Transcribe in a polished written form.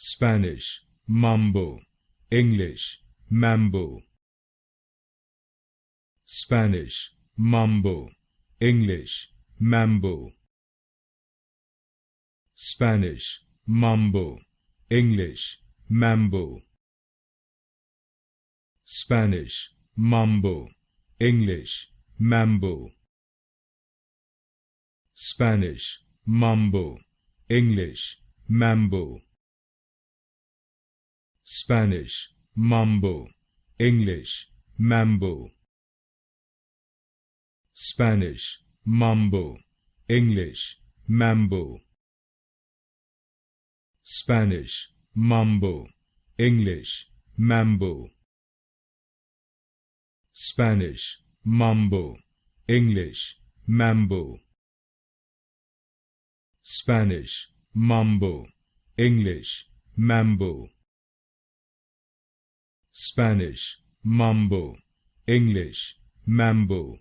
Spanish, Mambo, English, Mambo. Spanish, Mambo, English, Mambo. Spanish, Mambo, English, Mambo. Spanish, Mambo, English, Mambo. Spanish, Mambo, English, Mambo. Spanish, Mambo, English, Mambo. Spanish, Mambo, English, Mambo. Spanish, Mambo, English, Mambo. Spanish, Mambo, English, Mambo. Spanish, Mambo, English, Mambo. Spanish, Mambo, English, Mambo.